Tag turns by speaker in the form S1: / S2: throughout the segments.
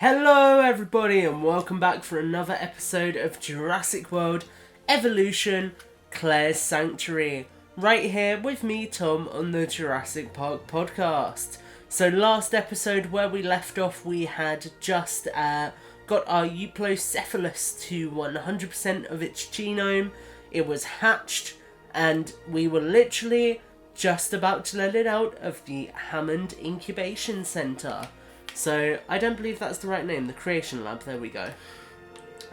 S1: Hello everybody and welcome back for another episode of Jurassic World Evolution Claire's Sanctuary. Right here with me, Tom, on the Jurassic Park podcast. So last episode where we left off, we had just got our Euplocephalus to 100% of its genome. It was hatched and we were literally just about to let it out of the Hammond Incubation Centre. So, I don't believe that's the right name, the Creation Lab, there we go.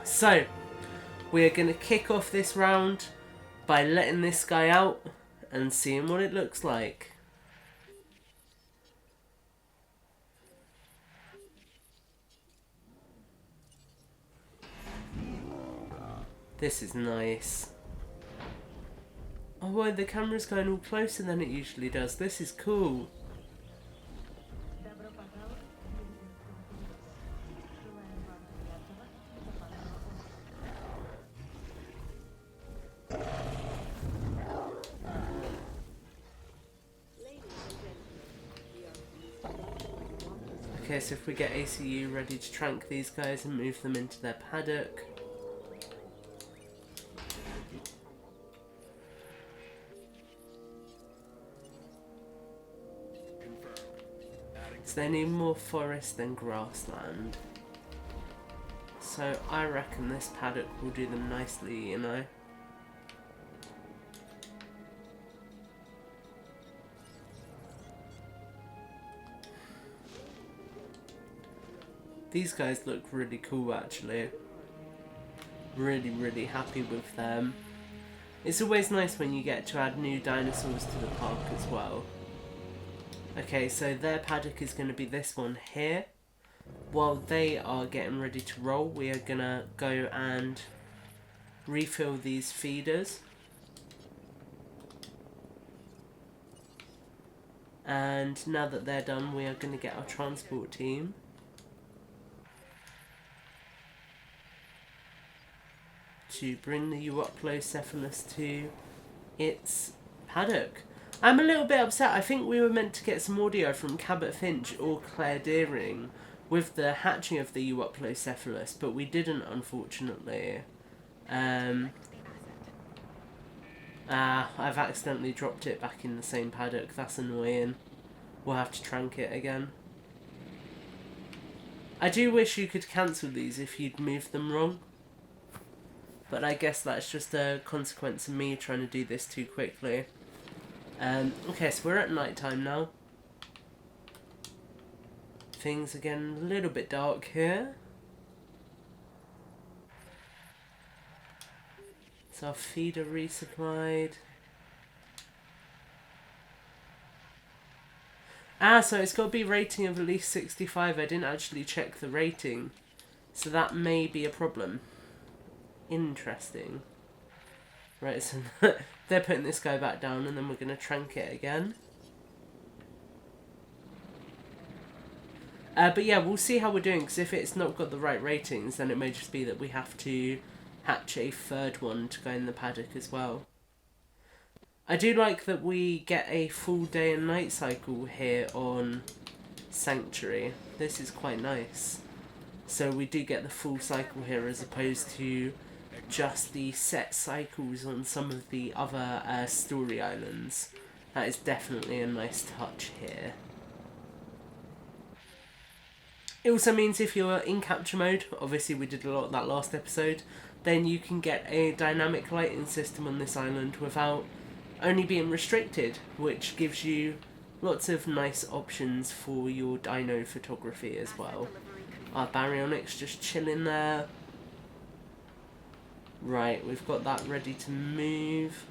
S1: So, we're going to kick off this round by letting this guy out and seeing what it looks like. This is nice. Oh, well, the camera's going all closer than it usually does. This is cool. Okay, so if we get ACU ready to trank these guys and move them into their paddock. So they need more forest than grassland. So I reckon this paddock will do them nicely, you know. These guys look really cool actually. Really happy with them. It's always nice when you get to add new dinosaurs to the park as well. Okay, so their paddock is going to be this one here. While they are getting ready to roll, we are going to go and refill these feeders. And now that they're done, we are going to get our transport team to bring the Euplocephalus to its paddock. I'm a little bit upset. I think we were meant to get some audio from Cabot Finch or Claire Deering with the hatching of the Euplocephalus, but we didn't, unfortunately. I've accidentally dropped it back in the same paddock. That's annoying. We'll have to trank it again. I do wish you could cancel these if you'd moved them wrong. But I guess that's just a consequence of me trying to do this too quickly. Okay, so we're at night time now. Things are getting a little bit dark here. So our feeder resupplied. So it's got to be rating of at least 65. I didn't actually check the rating. So that may be a problem. Interesting. Right, so they're putting this guy back down and then we're going to trank it again. But yeah, we'll see how we're doing, because if it's not got the right ratings, then it may just be that we have to hatch a third one to go in the paddock as well. I do like that we get a full day and night cycle here on Sanctuary. This is quite nice. So we do get the full cycle here as opposed to just the set cycles on some of the other story islands. That is definitely a nice touch here. It also means if you're in capture mode, obviously we did a lot of that last episode, then you can get a dynamic lighting system on this island without only being restricted, which gives you lots of nice options for your dino photography as well. Our baryonyx just chilling there. Right, we've got that ready to move.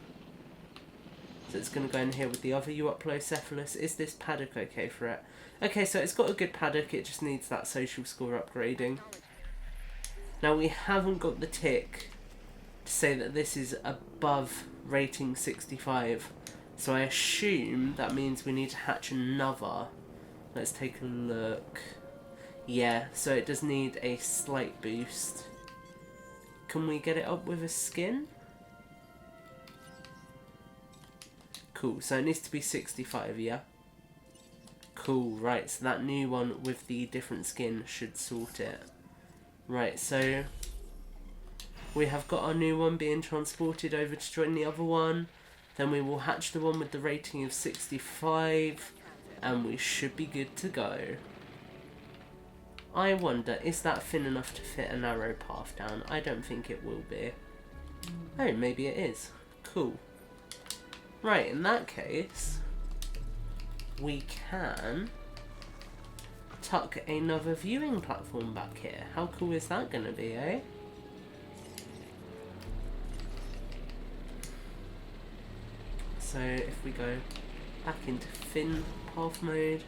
S1: So it's going to go in here with the other Euplocephalus. Is this paddock okay for it? Okay, so it's got a good paddock, it just needs that social score upgrading. Now we haven't got the tick to say that this is above rating 65. So I assume that means we need to hatch another. Let's take a look. Yeah, so it does need a slight boost. Can we get it up with a skin? Cool, so it needs to be 65, yeah? Cool, right, so that new one with the different skin should sort it. Right, so we have got our new one being transported over to join the other one. Then we will hatch the one with the rating of 65, and we should be good to go. I wonder, is that thin enough to fit a narrow path down? I don't think it will be. Oh, maybe it is. Cool. Right, in that case, we can tuck another viewing platform back here. How cool is that going to be, eh? So if we go back into thin path mode,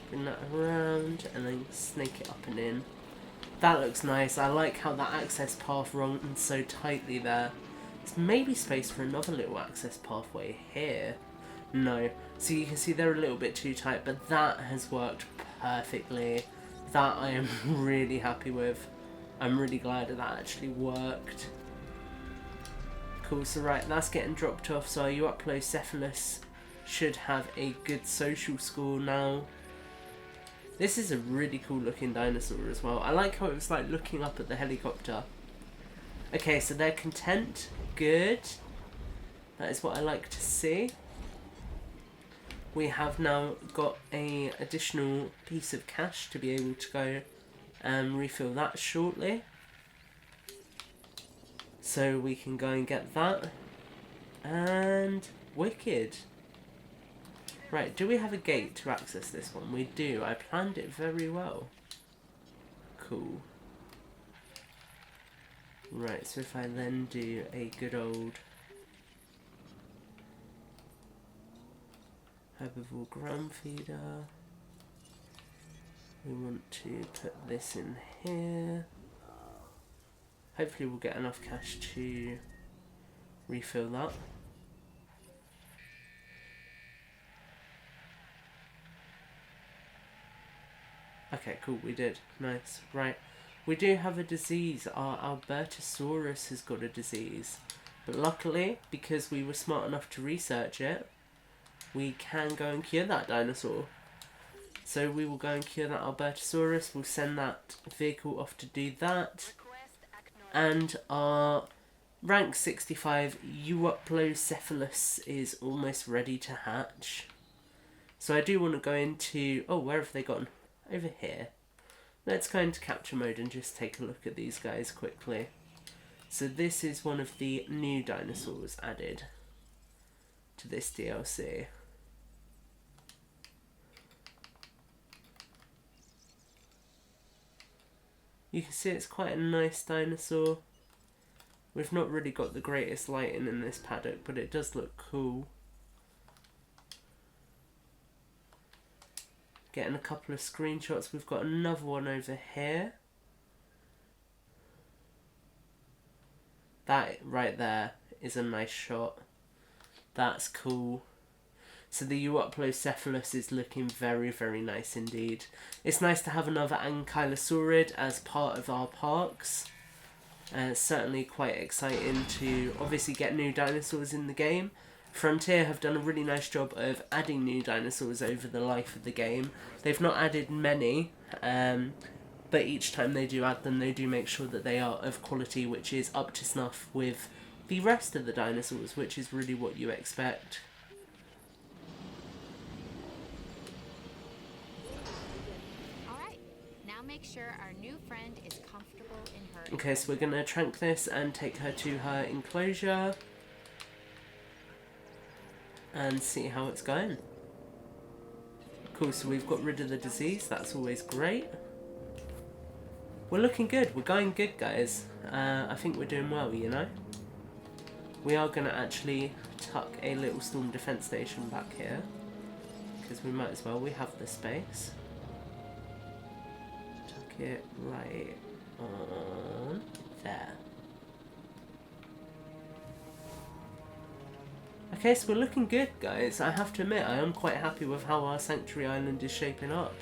S1: bring that around and then snake it up and in. That looks nice. I like how that access path runs so tightly there. There's maybe space for another little access pathway here. No. So you can see they're a little bit too tight, but that has worked perfectly. That I am really happy with. I'm really glad that actually worked. Cool, so right, that's getting dropped off, so our Euoplocephalus should have a good social score now. This is a really cool looking dinosaur as well. I like how it was like looking up at the helicopter. Okay, so they're content. Good. That is what I like to see. We have now got a additional piece of cash to be able to go and refill that shortly. So we can go and get that. And wicked. Right, do we have a gate to access this one? We do. I planned it very well. Cool. Right, so if I then do a good old herbivore ground feeder, we want to put this in here. Hopefully we'll get enough cash to refill that. Okay, cool, we did. Nice. Right. We do have a disease. Our Albertosaurus has got a disease. But luckily, because we were smart enough to research it, we can go and cure that dinosaur. So we will go and cure that Albertosaurus. We'll send that vehicle off to do that. And our rank 65 Euoplocephalus is almost ready to hatch. So I do want to go into... Oh, where have they gone? Over here. Let's go into capture mode and just take a look at these guys quickly. So this is one of the new dinosaurs added to this DLC. You can see it's quite a nice dinosaur. We've not really got the greatest lighting in this paddock, but it does look cool. Getting a couple of screenshots. We've got another one over here. That right there is a nice shot. That's cool. So the Euoplocephalus is looking very, very nice indeed. It's nice to have another Ankylosaurid as part of our parks. It's certainly quite exciting to obviously get new dinosaurs in the game. Frontier have done a really nice job of adding new dinosaurs over the life of the game. They've not added many, but each time they do add them, they do make sure that they are of quality, which is up to snuff with the rest of the dinosaurs, which is really what you expect.
S2: Alright, now make sure our new friend is comfortable in her...
S1: Okay, so we're going to trank this and take her to her enclosure. And see how it's going. Cool, so we've got rid of the disease. That's always great. We're looking good. We're going good, guys. I think we're doing well, you know. We are going to actually tuck a little storm defense station back here. Because we might as well. We have the space. Tuck it right on there. Okay, so we're looking good, guys. I have to admit, I am quite happy with how our Sanctuary Island is shaping up.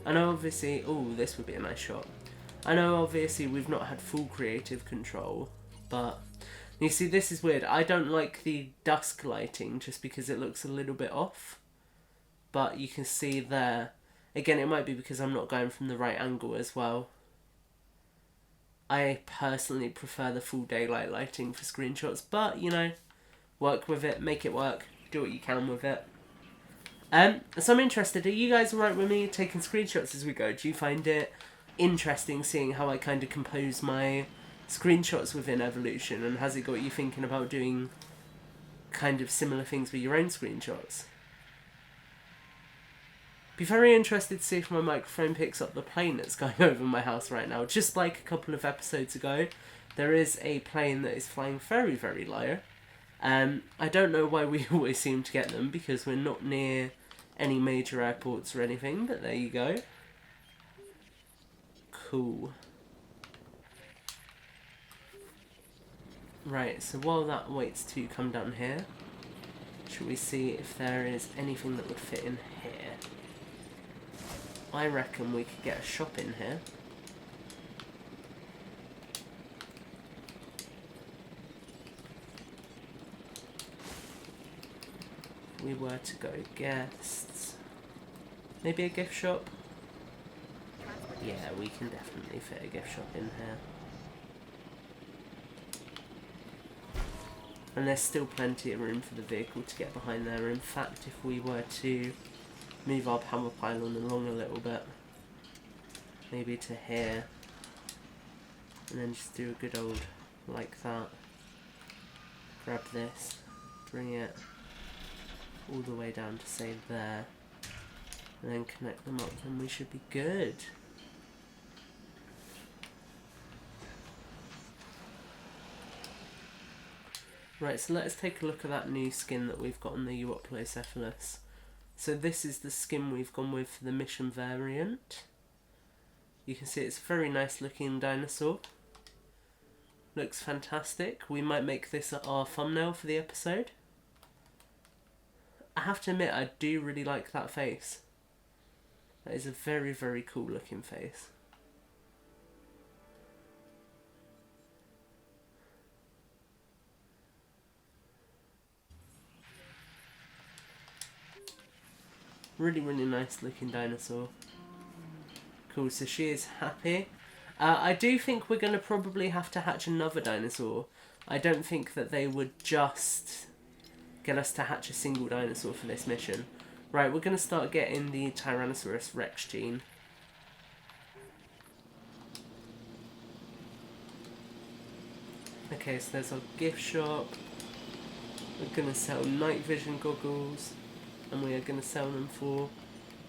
S1: I know, obviously... Oh, this would be a nice shot. I know, obviously, we've not had full creative control, but... You see, this is weird. I don't like the dusk lighting just because it looks a little bit off. but you can see there, again, it might be because I'm not going from the right angle as well. I personally prefer the full daylight lighting for screenshots, but, you know, work with it, make it work, do what you can with it. So I'm interested, are you guys alright with me taking screenshots as we go? Do you find it interesting seeing how I kind of compose my screenshots within Evolution, and has it got you thinking about doing kind of similar things with your own screenshots? Be very interested to see if my microphone picks up the plane that's going over my house right now. Just like a couple of episodes ago, there is a plane that is flying very, very low. I don't know why we always seem to get them, because we're not near any major airports or anything, but there you go. Cool. Right, so while that waits to come down here, should we see if there is anything that would fit in here? I reckon we could get a shop in here. If we were to go guests, maybe a gift shop? Yeah, we can definitely fit a gift shop in here. And there's still plenty of room for the vehicle to get behind there. In fact, if we were to move our power pylon along a little bit, maybe to here, and then just do a good old like that. Grab this, bring it all the way down to say there, and then connect them up, and we should be good. Right, so let's take a look at that new skin that we've got on the Euoplocephalus. So this is the skin we've gone with for the mission variant. You can see it's a very nice looking dinosaur. Looks fantastic. We might make this our thumbnail for the episode. I have to admit, I do really like that face. That is a very, very cool looking face. Really, really nice looking dinosaur. Cool, so she is happy. I do think we're going to probably have to hatch another dinosaur. I don't think that they would just get us to hatch a single dinosaur for this mission. Right, we're going to start getting the Tyrannosaurus Rex gene. Okay, so there's our gift shop. We're going to sell night vision goggles. And we are going to sell them for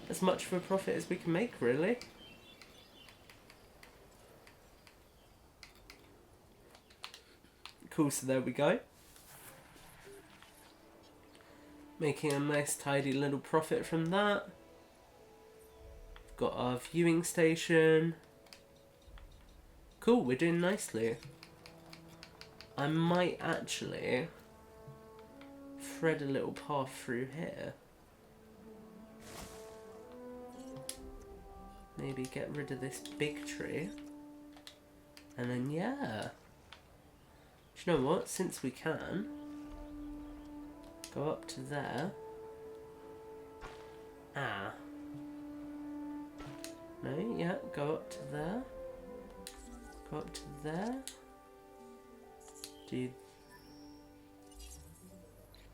S1: as much of a profit as we can make, really. Cool, so there we go. Making a nice tidy little profit from that. We've got our viewing station. Cool, we're doing nicely. I might actually thread a little path through here. Maybe get rid of this big tree. And then, yeah. Do you know what? Since we can, go up to there. Ah. No, yeah, go up to there. Go up to there. Do.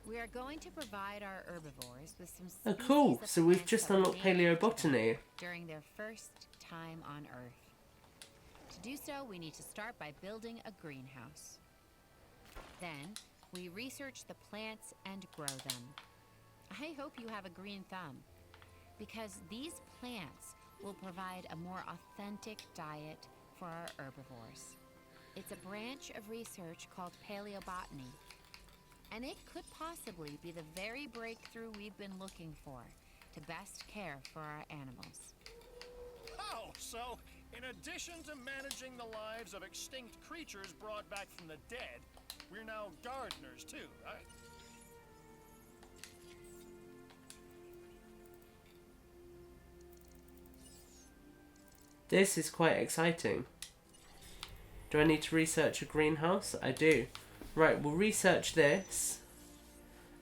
S2: We are going to provide our herbivores with some
S1: Oh,
S2: species
S1: cool.
S2: of
S1: So we've
S2: plants
S1: just
S2: that were
S1: unlocked
S2: native to
S1: paleobotany.
S2: them during their first time on Earth. To do so, we need to start by building a greenhouse. Then, we research the plants and grow them. I hope you have a green thumb, because these plants will provide a more authentic diet for our herbivores. It's a branch of research called paleobotany, and it could possibly be the very breakthrough we've been looking for to best care for our animals.
S3: Oh, so in addition to managing the lives of extinct creatures brought back from the dead, we're now gardeners too, right?
S1: This is quite exciting. Do I need to research a greenhouse? I do. Right, we'll research this.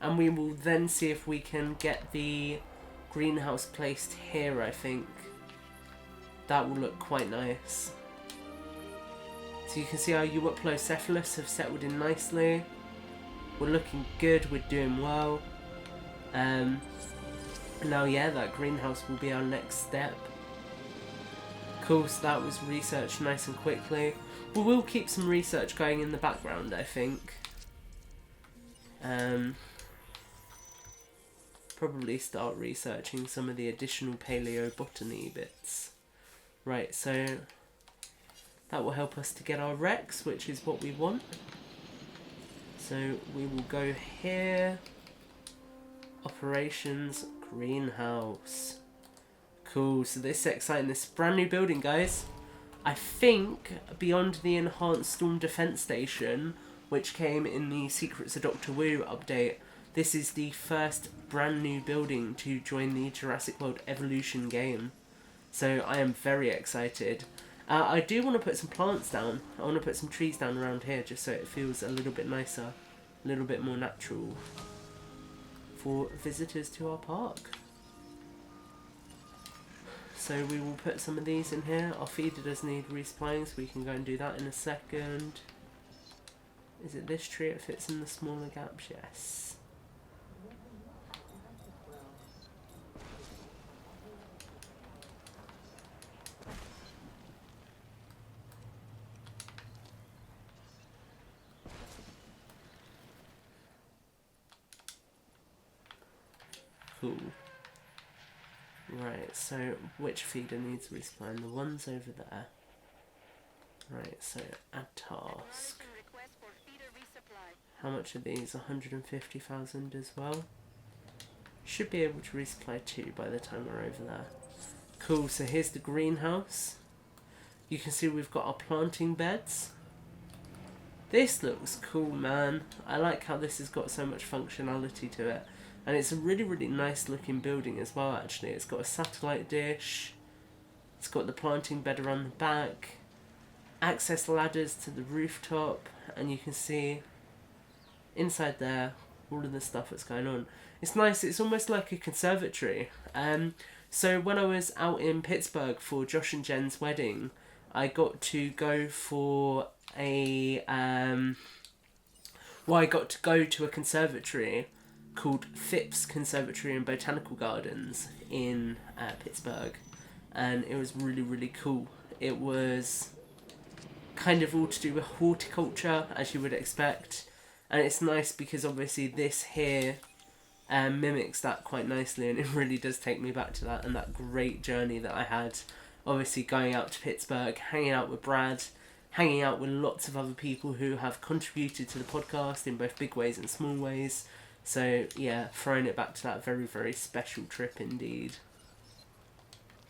S1: And we will then see if we can get the greenhouse placed here, I think. That will look quite nice. So you can see our Euoplocephalus have settled in nicely. We're looking good, we're doing well. Now yeah, that greenhouse will be our next step. Cool, so that was researched nice and quickly. We will keep some research going in the background, I think. Probably start researching some of the additional paleobotany bits. Right, so that will help us to get our Rex, which is what we want. So we will go here. Operations, greenhouse. Cool, so this is exciting. This is a brand new building, guys. I think beyond the enhanced storm defense station, which came in the Secrets of Doctor Wu update, this is the first brand new building to join the Jurassic World Evolution game. So I am very excited. I do want to put some plants down. I want to put some trees down around here just so it feels a little bit nicer, a little bit more natural for visitors to our park. So we will put some of these in here. Our feeder does need resupplying, so we can go and do that in a second. Is it this tree? It fits in the smaller gaps, yes. Cool. Right, so which feeder needs resupplying? The ones over there. Right, so add task. How much are these? 150,000 as well. Should be able to resupply 2 by the time we're over there. Cool, so here's the greenhouse. You can see we've got our planting beds. This looks cool, man. I like how this has got so much functionality to it. And it's a really, really nice looking building as well, actually. It's got a satellite dish. It's got the planting bed around the back. Access ladders to the rooftop. And you can see inside there all of the stuff that's going on. It's nice. It's almost like a conservatory. So when I was out in Pittsburgh for Josh and Jen's wedding, I got to go for a... I got to go to a conservatory called Phipps Conservatory and Botanical Gardens in Pittsburgh, and it was really, really cool. It was kind of all to do with horticulture, as you would expect, and it's nice because obviously this here mimics that quite nicely, and it really does take me back to that and that great journey that I had, obviously going out to Pittsburgh, hanging out with Brad, hanging out with lots of other people who have contributed to the podcast in both big ways and small ways. So yeah, throwing it back to that very, very special trip indeed.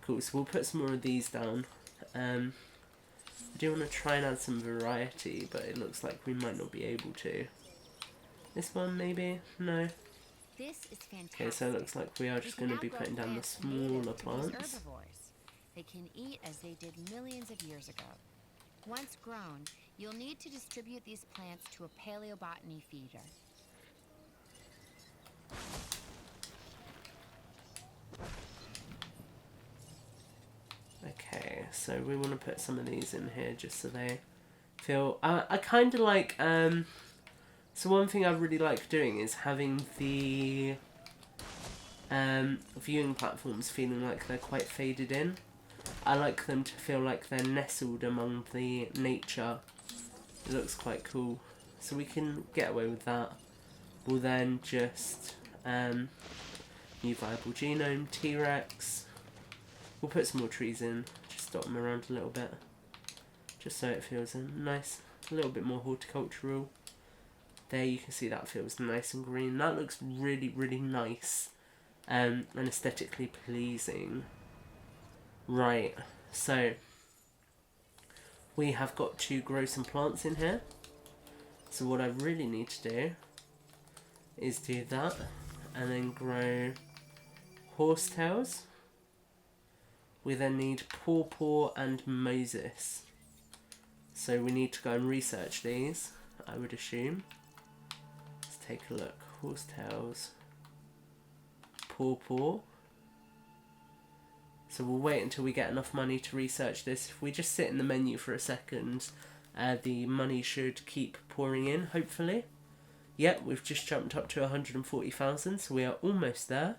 S1: Cool, so we'll put some more of these down. I do want to try and add some variety, but it looks like we might not be able to. This one maybe? No.
S2: This is fantastic.
S1: Okay, so it looks like we are just going to be putting down the smaller plants.
S2: They can eat as they did millions of years ago. Once grown, you'll need to distribute these plants to a paleobotany feeder.
S1: Okay, so we want to put some of these in here just so they feel... I kind of like... so one thing I really like doing is having the viewing platforms feeling like they're quite faded in. I like them to feel like they're nestled among the nature. It looks quite cool. So we can get away with that. We'll then just... new viable genome, T-Rex. We'll put some more trees in, just dot them around a little bit, just so it feels nice, a little bit more horticultural. There you can see that feels nice and green. That looks really, really nice and aesthetically pleasing. Right, so we have got to grow some plants in here. So what I really need to do is do that and then grow horsetails. We then need Pawpaw and Moses. So we need to go and research these, I would assume. Let's take a look. Horsetails. Pawpaw. So we'll wait until we get enough money to research this. If we just sit in the menu for a second, the money should keep pouring in, hopefully. Yep, we've just jumped up to 140,000, so we are almost there.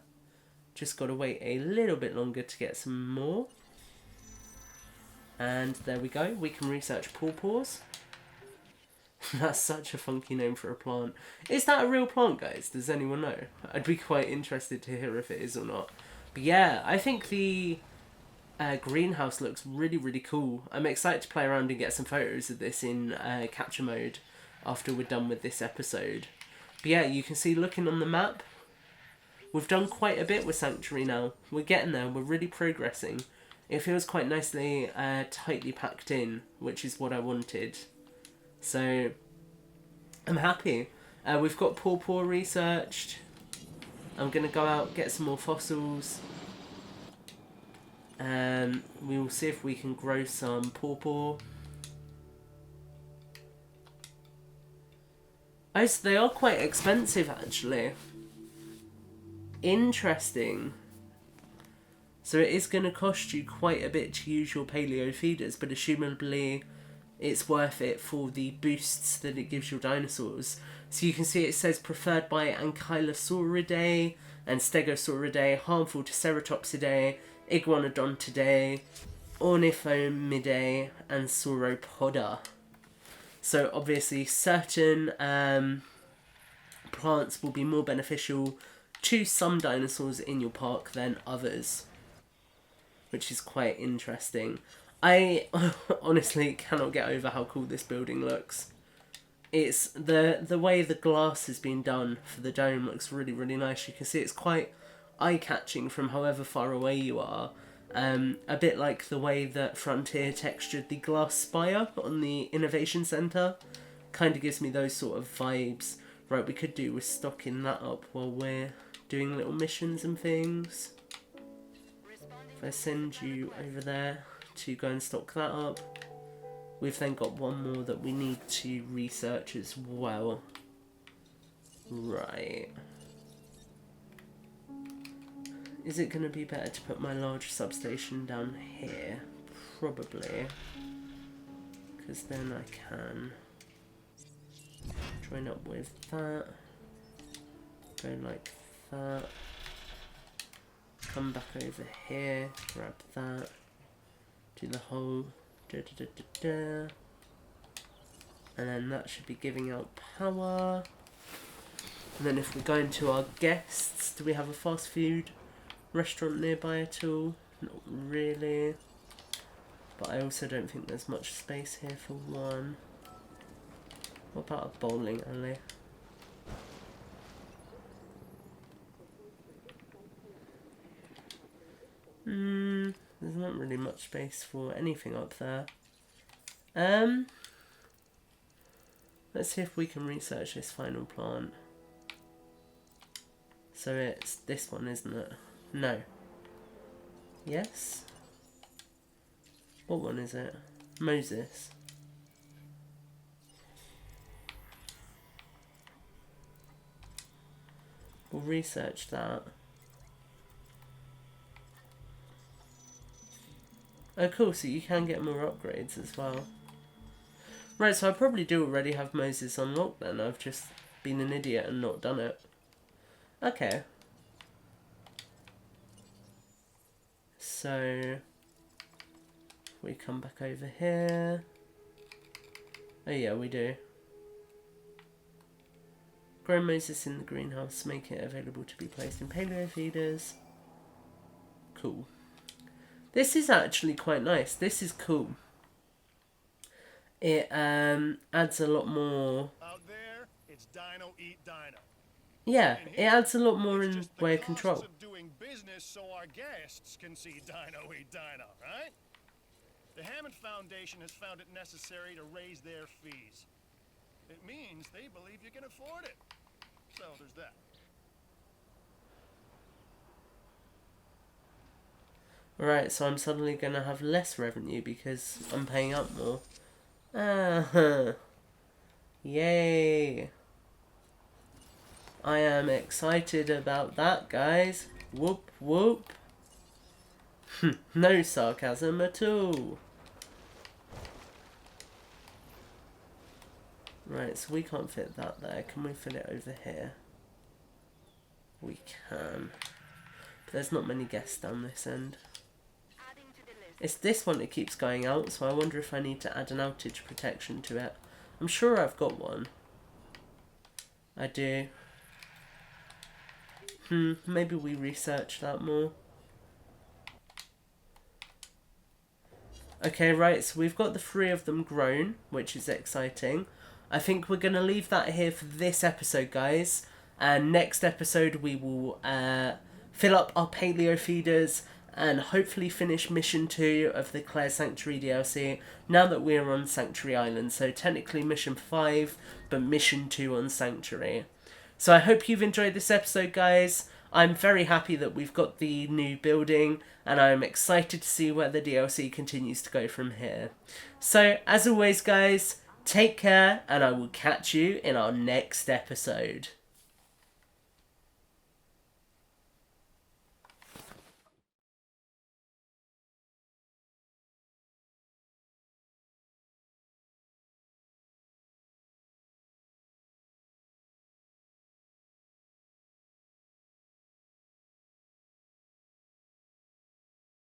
S1: Just got to wait a little bit longer to get some more. And there we go, we can research pawpaws. That's such a funky name for a plant. Is that a real plant, guys? Does anyone know? I'd be quite interested to hear if it is or not. But yeah, I think the greenhouse looks really, really cool. I'm excited to play around and get some photos of this in capture mode after we're done with this episode. But yeah, you can see looking on the map, we've done quite a bit with Sanctuary now. We're getting there, we're really progressing. It feels quite nicely tightly packed in, which is what I wanted. So, I'm happy. We've got pawpaw researched. I'm going to go out, get some more fossils. We will see if we can grow some pawpaw. Oh, so they are quite expensive, actually. Interesting. So it is going to cost you quite a bit to use your paleo feeders, but assumably it's worth it for the boosts that it gives your dinosaurs. So you can see it says preferred by Ankylosauridae and Stegosauridae, harmful to Ceratopsidae, Iguanodontidae, Ornithomidae, and Sauropoda. So obviously certain plants will be more beneficial to some dinosaurs in your park than others, which is quite interesting. I honestly cannot get over how cool this building looks. It's the way the glass has been done for the dome looks really, really nice. You can see it's quite eye-catching from however far away you are. A bit like the way that Frontier textured the glass spire on the Innovation Centre. Kind of gives me those sort of vibes. Right, we could do with stocking that up while we're doing little missions and things. If I send you over there to go and stock that up. We've then got one more that we need to research as well. Right. Is it going to be better to put my large substation down here? Probably. Because then I can join up with that. Go like that. Come back over here. Grab that. Do the whole and then that should be giving out power. And then if we go into our guests, do we have a fast food restaurant nearby at all? Not really. But I also don't think there's much space here for one. What about a bowling alley? There's not really much space for anything up there. Let's see if we can research this final plant. So it's this one, isn't it? No. Yes? What one is it? Moses. We'll research that. Oh cool, so you can get more upgrades as well. Right, so I probably do already have Moses unlocked then. I've just been an idiot and not done it. Okay. So, we come back over here. Oh yeah, we do. Grow Moses in the greenhouse, make it available to be placed in paleo feeders. Cool. This is actually quite nice. This is cool. It adds a lot more.
S3: Out there, it's dino eat dino.
S1: Yeah, it adds a lot more in way of control.
S3: Of doing business so our guests can see dino eat dino, right? The Hammond Foundation has found it necessary to raise their fees. It means they believe you can afford it. So there's that.
S1: Right, so I'm suddenly going to have less revenue because I'm paying up more. Ah, yay. I am excited about that, guys. Whoop, whoop. No sarcasm at all. Right, so we can't fit that there. Can we fit it over here? We can. There's not many guests down this end. It's this one that keeps going out, so I wonder if I need to add an outage protection to it. I'm sure I've got one. I do. Maybe we research that more. Okay, right, so we've got the 3 of them grown, which is exciting. I think we're going to leave that here for this episode, guys. And next episode we will fill up our paleo feeders and hopefully finish Mission 2 of the Claire Sanctuary DLC now that we are on Sanctuary Island. So technically Mission 5, but Mission 2 on Sanctuary. So I hope you've enjoyed this episode, guys. I'm very happy that we've got the new building, and I'm excited to see where the DLC continues to go from here. So, as always, guys, take care, and I will catch you in our next episode.